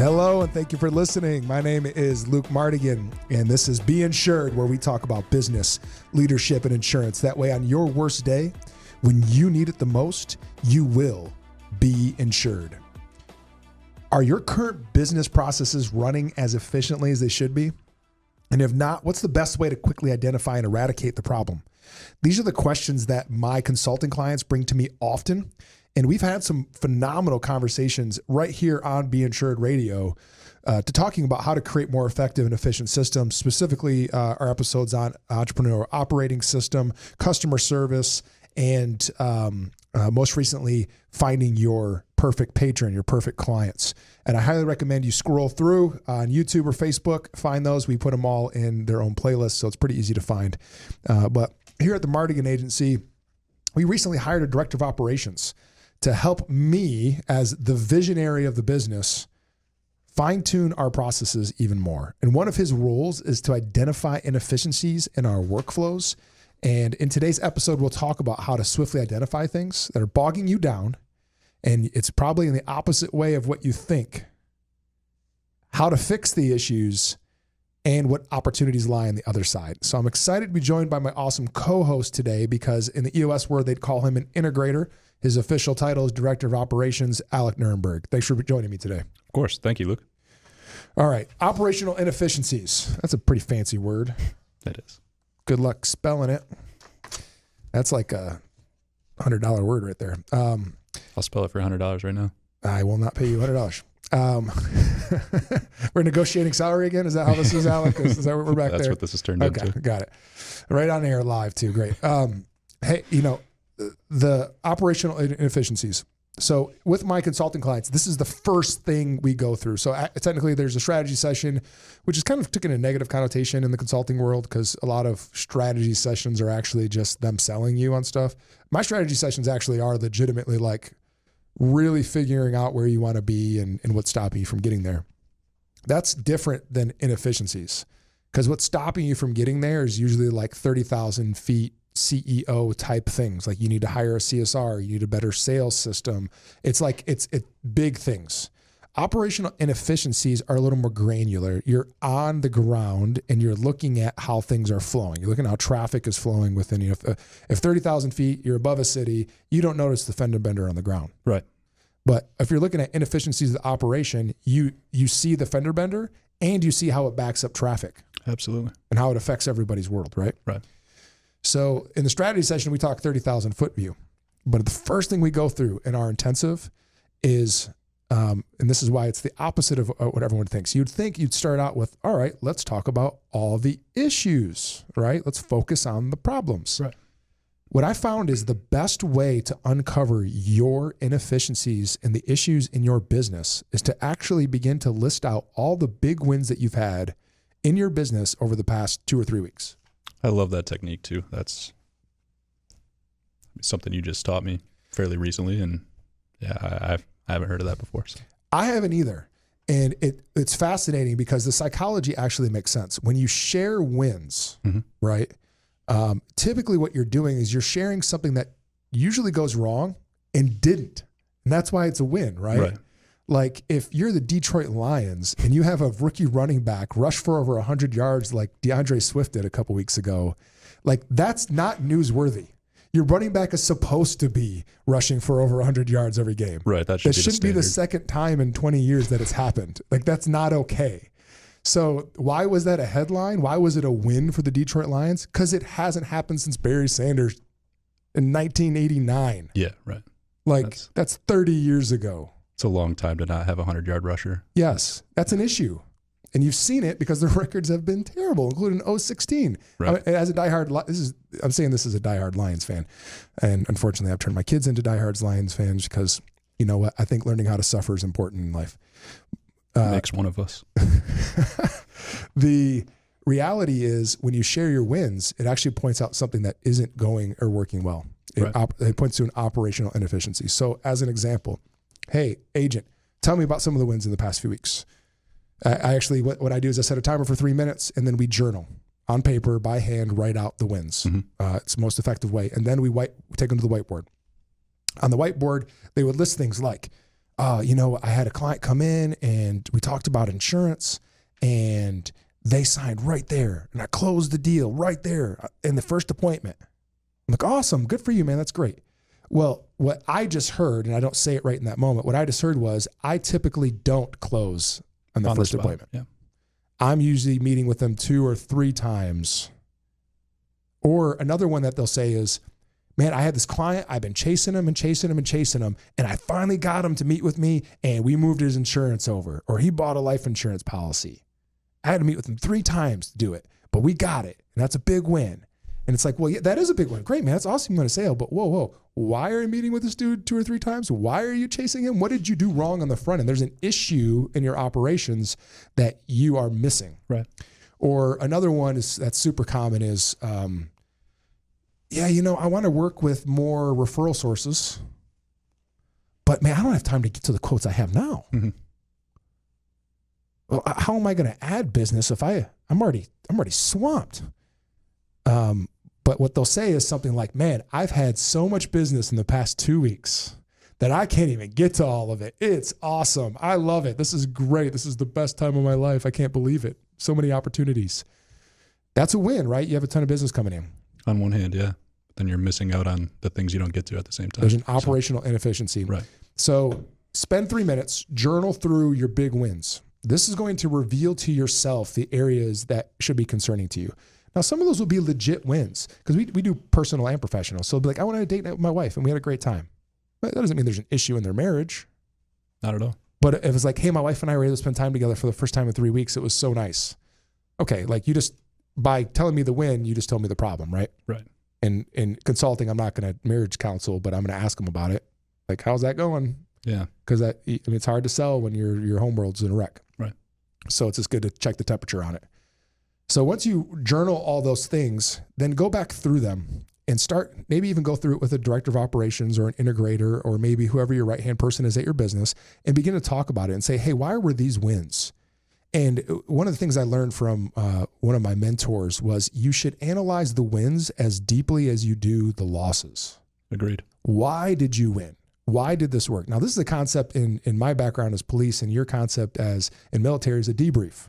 Hello, and thank you for listening. My name is Luke Mardigian, and this is Be Insured, where we talk about business, leadership, and insurance. That way, on your worst day, when you need it the most, you will be insured. Are your current business processes running as efficiently as they should be? And if not, what's the best way to quickly identify and eradicate the problem? These are the questions that my consulting clients bring to me often. And we've had some phenomenal conversations right here on Be Insured Radio to talking about how to create more effective and efficient systems, specifically our episodes on entrepreneur operating system, customer service, and most recently, finding your perfect patron, your perfect clients. And I highly recommend you scroll through on YouTube or Facebook, find those. We put them all in their own playlists, so it's pretty easy to find. But here at the Mardigian Agency, we recently hired a director of operations to help me as the visionary of the business fine-tune our processes even more. And one of his roles is to identify inefficiencies in our workflows. And in today's episode, we'll talk about how to swiftly identify things that are bogging you down. And it's probably in the opposite way of what you think. How to fix the issues and what opportunities lie on the other side. So I'm excited to be joined by my awesome co-host today, because in the EOS world, they'd call him an integrator. His official title is Director of Operations, Alick Nuremberg. Thanks for joining me today. Of course. Thank you, Luke. All right. Operational inefficiencies. That's a pretty fancy word. That is. Good luck spelling it. That's like a $100 word right there. I'll spell it for $100 right now. I will not pay you $100. We're negotiating salary again. Is that how this is, Alick? Is that what we're back That's there? That's what this has turned into. Got it. Right on air live too. Great. Hey, the operational inefficiencies. So with my consulting clients, this is the first thing we go through. So technically there's a strategy session, which is kind of taken a negative connotation in the consulting world, because a lot of strategy sessions are actually just them selling you on stuff. My strategy sessions actually are legitimately like really figuring out where you want to be and what's stopping you from getting there. That's different than inefficiencies, because what's stopping you from getting there is usually like 30,000 feet CEO type things. Like you need to hire a CSR, you need a better sales system. It's big things. Operational inefficiencies are a little more granular. You're on the ground and you're looking at how things are flowing. You're looking at how traffic is flowing within you. If 30,000 feet, you're above a city, you don't notice the fender bender on the ground. Right. But if you're looking at inefficiencies of the operation, you see the fender bender and you see how it backs up traffic. Absolutely. And how it affects everybody's world, right? Right. So in the strategy session, we talk 30,000 foot view. But the first thing we go through in our intensive is, and this is why it's the opposite of what everyone thinks. You'd think you'd start out with, all right, let's talk about all the issues, right? Let's focus on the problems. Right. What I found is the best way to uncover your inefficiencies and the issues in your business is to actually begin to list out all the big wins that you've had in your business over the past 2 or 3 weeks. I love that technique too. That's something you just taught me fairly recently, and yeah, I haven't heard of that before. So. I haven't either. And it's fascinating because the psychology actually makes sense. When you share wins, right? Typically what you're doing is you're sharing something that usually goes wrong and didn't. And that's why it's a win, right? Like if you're the Detroit Lions and you have a rookie running back rush for over 100 yards like DeAndre Swift did a couple weeks ago, like that's not newsworthy. Your running back is supposed to be rushing for over 100 yards every game. Right. That shouldn't be the second time in 20 years that it's happened. Like that's not okay. So why was that a headline? Why was it a win for the Detroit Lions? Because it hasn't happened since Barry Sanders in 1989. Yeah, right. Like that's 30 years ago. It's a long time to not have a 100-yard rusher. Yes, that's an issue. And you've seen it because the records have been terrible, including 016. Right. As a diehard, I'm saying this as a diehard Lions fan. And unfortunately, I've turned my kids into diehard Lions fans because, you know what, I think learning how to suffer is important in life. Makes one of us. The reality is when you share your wins, it actually points out something that isn't going or working well. It points to an operational inefficiency. So as an example, hey, agent, tell me about some of the wins in the past few weeks. I actually, what I do is I set a timer for 3 minutes and then we journal on paper by hand, write out the wins. It's the most effective way. And then we take them to the whiteboard. On the whiteboard, they would list things like, I had a client come in and we talked about insurance and they signed right there and I closed the deal right there in the first appointment. I'm like, awesome. Good for you, man. That's great. Well, what I just heard, and I don't say it right in that moment, what I just heard was I typically don't close on the first appointment. Yeah. I'm usually meeting with them 2 or 3 times. Or another one that they'll say is, man, I had this client, I've been chasing him, and I finally got him to meet with me, and we moved his insurance over, or he bought a life insurance policy. I had to meet with him 3 times to do it, but we got it, and that's a big win. And it's like, well, yeah, that is a big win. Great, man, that's awesome. You want to sale, but whoa, why are you meeting with this dude 2 or 3 times? Why are you chasing him? What did you do wrong on the front end? There's an issue in your operations that you are missing. Right. Or another one that's super common is, I want to work with more referral sources, but man, I don't have time to get to the quotes I have now. Mm-hmm. Well, how am I going to add business if I'm already swamped? But what they'll say is something like, man, I've had so much business in the past 2 weeks that I can't even get to all of it. It's awesome. I love it. This is great. This is the best time of my life. I can't believe it. So many opportunities. That's a win, right? You have a ton of business coming in. On one hand, yeah. But then you're missing out on the things you don't get to at the same time. There's an operational inefficiency. Right. So spend 3 minutes, journal through your big wins. This is going to reveal to yourself the areas that should be concerning to you. Now, some of those will be legit wins because we do personal and professional. So it'll be like, I went on a date night with my wife and we had a great time. But that doesn't mean there's an issue in their marriage. Not at all. But if it's like, hey, my wife and I were able to spend time together for the first time in 3 weeks, it was so nice. Okay, like you just, by telling me the win, you just told me the problem, right? Right. And in consulting, I'm not going to marriage counsel, but I'm going to ask them about it. Like, how's that going? Yeah. Because it's hard to sell when your home world's in a wreck. Right. So it's just good to check the temperature on it. So once you journal all those things, then go back through them and start, maybe even go through it with a director of operations or an integrator or maybe whoever your right-hand person is at your business and begin to talk about it and say, hey, why were these wins? And one of the things I learned from one of my mentors was you should analyze the wins as deeply as you do the losses. Agreed. Why did you win? Why did this work? Now, this is a concept in my background as police and your concept as in military is a debrief.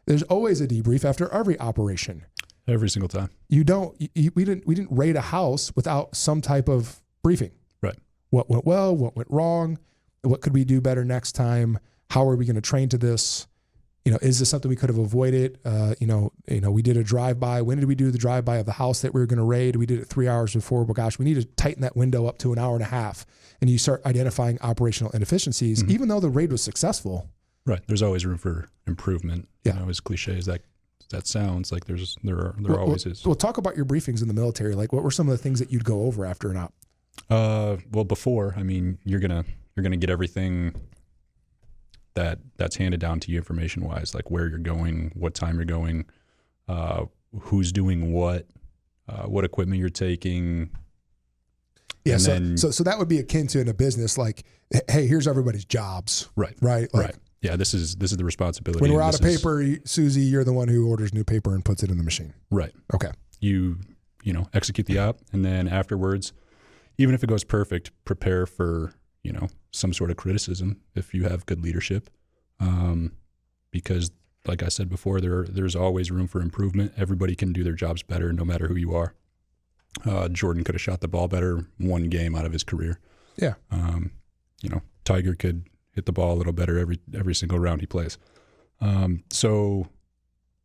There's always a debrief after every operation. Every single time. We didn't raid a house without some type of briefing. Right. What went well? What went wrong? What could we do better next time? How are we going to train to this? Is this something we could have avoided? We did a drive-by. When did we do the drive-by of the house that we were going to raid? We did it 3 hours before. Well, gosh, we need to tighten that window up to an hour and a half. And you start identifying operational inefficiencies, even though the raid was successful. Right. There's always room for improvement. Yeah. As cliche as that sounds, like there always is. Well, talk about your briefings in the military. Like, what were some of the things that you'd go over after an op? Well, before, you're gonna get everything that's handed down to you information wise, like where you're going, what time you're going, who's doing what equipment you're taking. Yeah. So that would be akin to in a business, like, hey, here's everybody's jobs. Right. Right. Like, right. Yeah. This is the responsibility. When we're out of paper, Susie, you're the one who orders new paper and puts it in the machine. Right. Okay. You execute the op, and then afterwards, even if it goes perfect, prepare for, some sort of criticism if you have good leadership. Because like I said before, there's always room for improvement. Everybody can do their jobs better no matter who you are. Jordan could have shot the ball better one game out of his career. Yeah. Tiger could hit the ball a little better every single round he plays. So,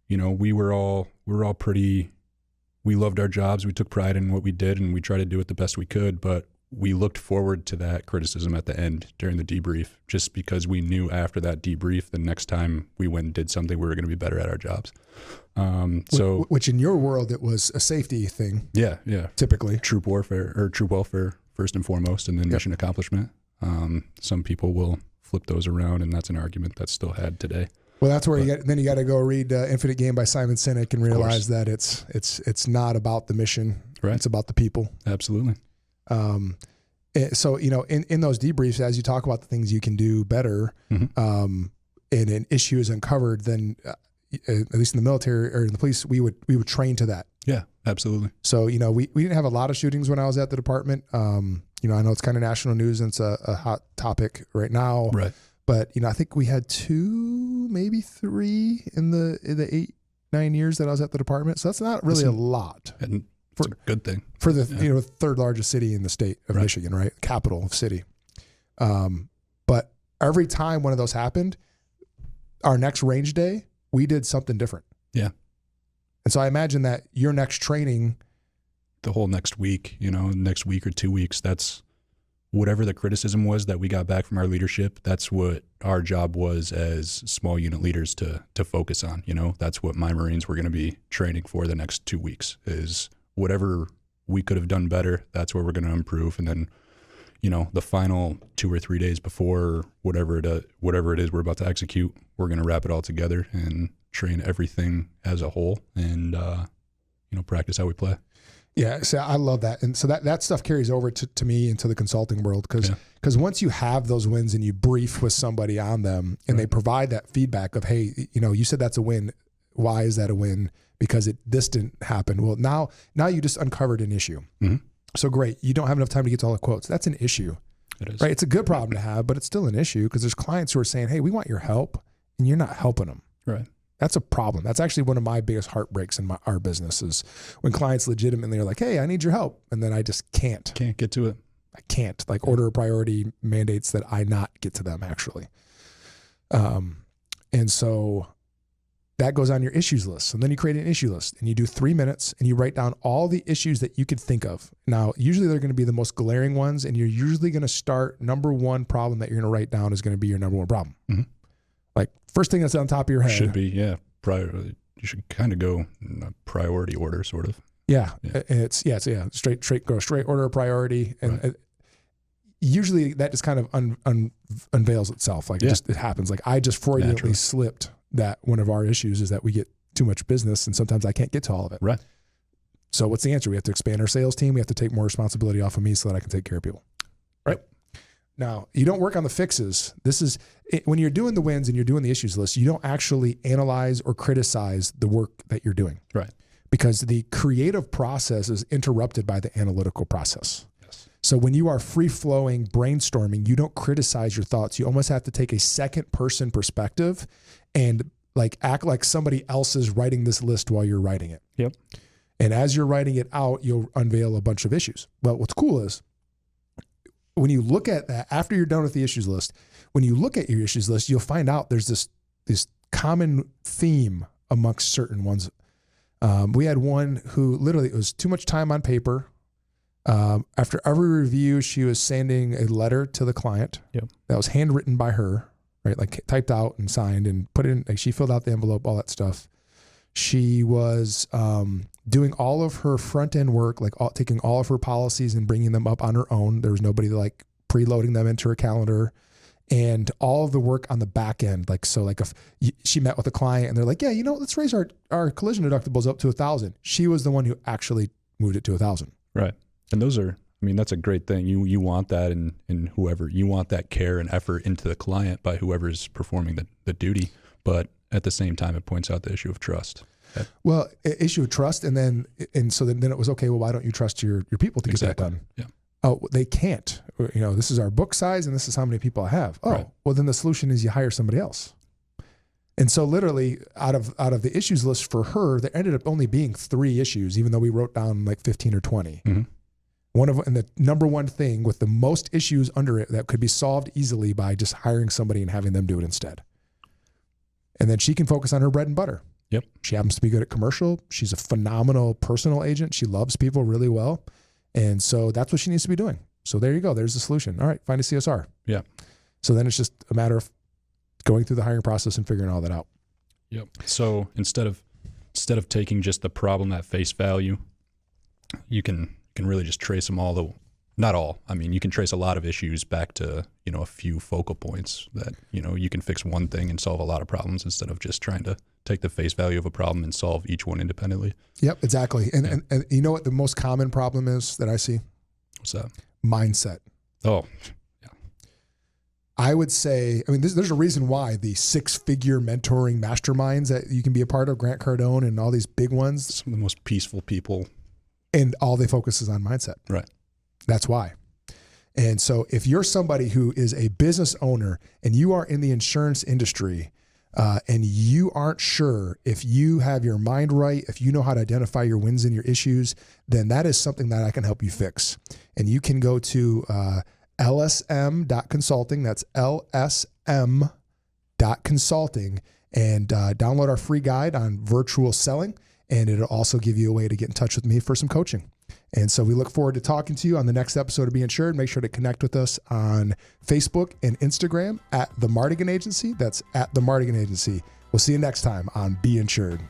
we were all pretty, we loved our jobs. We took pride in what we did and we tried to do it the best we could, but we looked forward to that criticism at the end during the debrief, just because we knew after that debrief, the next time we went and did something, we were going to be better at our jobs. Which in your world, it was a safety thing. Yeah. Yeah. Typically. Troop warfare or troop welfare first and foremost, and then mission accomplishment. Some people will flip those around, and that's an argument that's still had today. Well, that's where you got to go read Infinite Game by Simon Sinek and realize that it's not about the mission. Right. It's about the people. Absolutely. So, in those debriefs, as you talk about the things you can do better, and an issue is uncovered, then at least in the military or in the police, we would train to that. Yeah, absolutely. So, we didn't have a lot of shootings when I was at the department. You know, I know it's kind of national news and it's a hot topic right now. Right. But, you know, I think we had 2, maybe 3 in the 8-9 years that I was at the department. So that's not really a lot. And it's a good thing. For the you know, third largest city in the state of Michigan, right? Capital of city. But every time one of those happened, our next range day, we did something different. Yeah. And so I imagine that your next training, the whole next week, you know, next week or 2 weeks, that's whatever the criticism was that we got back from our leadership. That's what our job was as small unit leaders to focus on. You know, that's what my Marines were going to be training for the next 2 weeks, is whatever we could have done better. That's where we're going to improve. And then, you know, the final 2 or 3 days before whatever it is we're about to execute, we're going to wrap it all together and train everything as a whole and, you know, practice how we play. Yeah, so I love that. And so that stuff carries over to me into the consulting world because once you have those wins and you brief with somebody on them and they provide that feedback of, hey, you know, you said that's a win. Why is that a win? Because this didn't happen. Well, now you just uncovered an issue. Mm-hmm. So great. You don't have enough time to get to all the quotes. That's an issue. It is. Right? It's a good problem to have, but it's still an issue because there's clients who are saying, hey, we want your help, and you're not helping them. Right. That's a problem. That's actually one of my biggest heartbreaks in our business is when clients legitimately are like, hey, I need your help. And then I just can't. Can't get to it. I can't. Like order of priority mandates that I not get to them actually. And so that goes on your issues list. And then you create an issue list and you do 3 minutes and you write down all the issues that you could think of. Now, usually they're going to be the most glaring ones. And you're usually going to start number one problem that you're going to write down is going to be your number one problem. Mm-hmm. Like first thing that's on top of your head. Should be, yeah. You should kind of go in a priority order, sort of. Yeah. And it's straight order of priority. And usually that just kind of unveils itself. Like it happens. Like I just fraudulently slipped that one of our issues is that we get too much business and sometimes I can't get to all of it. Right. So what's the answer? We have to expand our sales team. We have to take more responsibility off of me so that I can take care of people. Right. Now, you don't work on the fixes. This is when you're doing the wins and you're doing the issues list, you don't actually analyze or criticize the work that you're doing. Right. Because the creative process is interrupted by the analytical process. Yes. So when you are free-flowing brainstorming, you don't criticize your thoughts. You almost have to take a second person perspective and like act like somebody else is writing this list while you're writing it. Yep. And as you're writing it out, you'll unveil a bunch of issues. But what's cool is when you look at that, after you're done with the issues list, when you look at your issues list, you'll find out there's this common theme amongst certain ones. We had one who literally, it was too much time on paper. After every review, she was sending a letter to the client that was handwritten by her, right? Like typed out and signed and put in, like she filled out the envelope, all that stuff. She was doing all of her front end work, like taking all of her policies and bringing them up on her own. There was nobody like preloading them into her calendar, and all of the work on the back end. Like, so like if she met with a client and they're like, yeah, you know, let's raise our collision deductibles up to 1,000. She was the one who actually moved it to 1,000. Right. And those are, I mean, that's a great thing. You want that in whoever, you want that care and effort into the client by whoever's performing the duty. But at the same time, it points out the issue of trust. Well, issue of trust. And so then it was, okay, well, why don't you trust your people to get that done? Yeah. Oh, they can't. You know, this is our book size and this is how many people I have. Oh, right. Well, then the solution is you hire somebody else. And so literally out of the issues list for her, there ended up only being 3 issues, even though we wrote down like 15 or 20. Mm-hmm. And the number one thing with the most issues under it that could be solved easily by just hiring somebody and having them do it instead. And then she can focus on her bread and butter. Yep. She happens to be good at commercial. She's a phenomenal personal agent. She loves people really well. And so that's what she needs to be doing. So there you go. There's the solution. All right, find a CSR. Yeah. So then it's just a matter of going through the hiring process and figuring all that out. Yep. So instead of taking just the problem at face value, you can really just trace them all. Not all. I mean, you can trace a lot of issues back to, you know, a few focal points that, you know, you can fix one thing and solve a lot of problems instead of just trying to take the face value of a problem and solve each one independently. Yep, exactly. And you know what the most common problem is that I see? What's that? Mindset. Oh, yeah. I would say, I mean, there's a reason why the 6-figure mentoring masterminds that you can be a part of, Grant Cardone and all these big ones. Some of the most peaceful people. And all they focus is on mindset. Right. That's why. And so if you're somebody who is a business owner and you are in the insurance industry, and you aren't sure if you have your mind right, if you know how to identify your wins and your issues, then that is something that I can help you fix. And you can go to lsm.consulting. That's lsm.consulting, and download our free guide on virtual selling. And it'll also give you a way to get in touch with me for some coaching. And so we look forward to talking to you on the next episode of Be Insured. Make sure to connect with us on Facebook and Instagram at The Mardigian Agency. That's at The Mardigian Agency. We'll see you next time on Be Insured.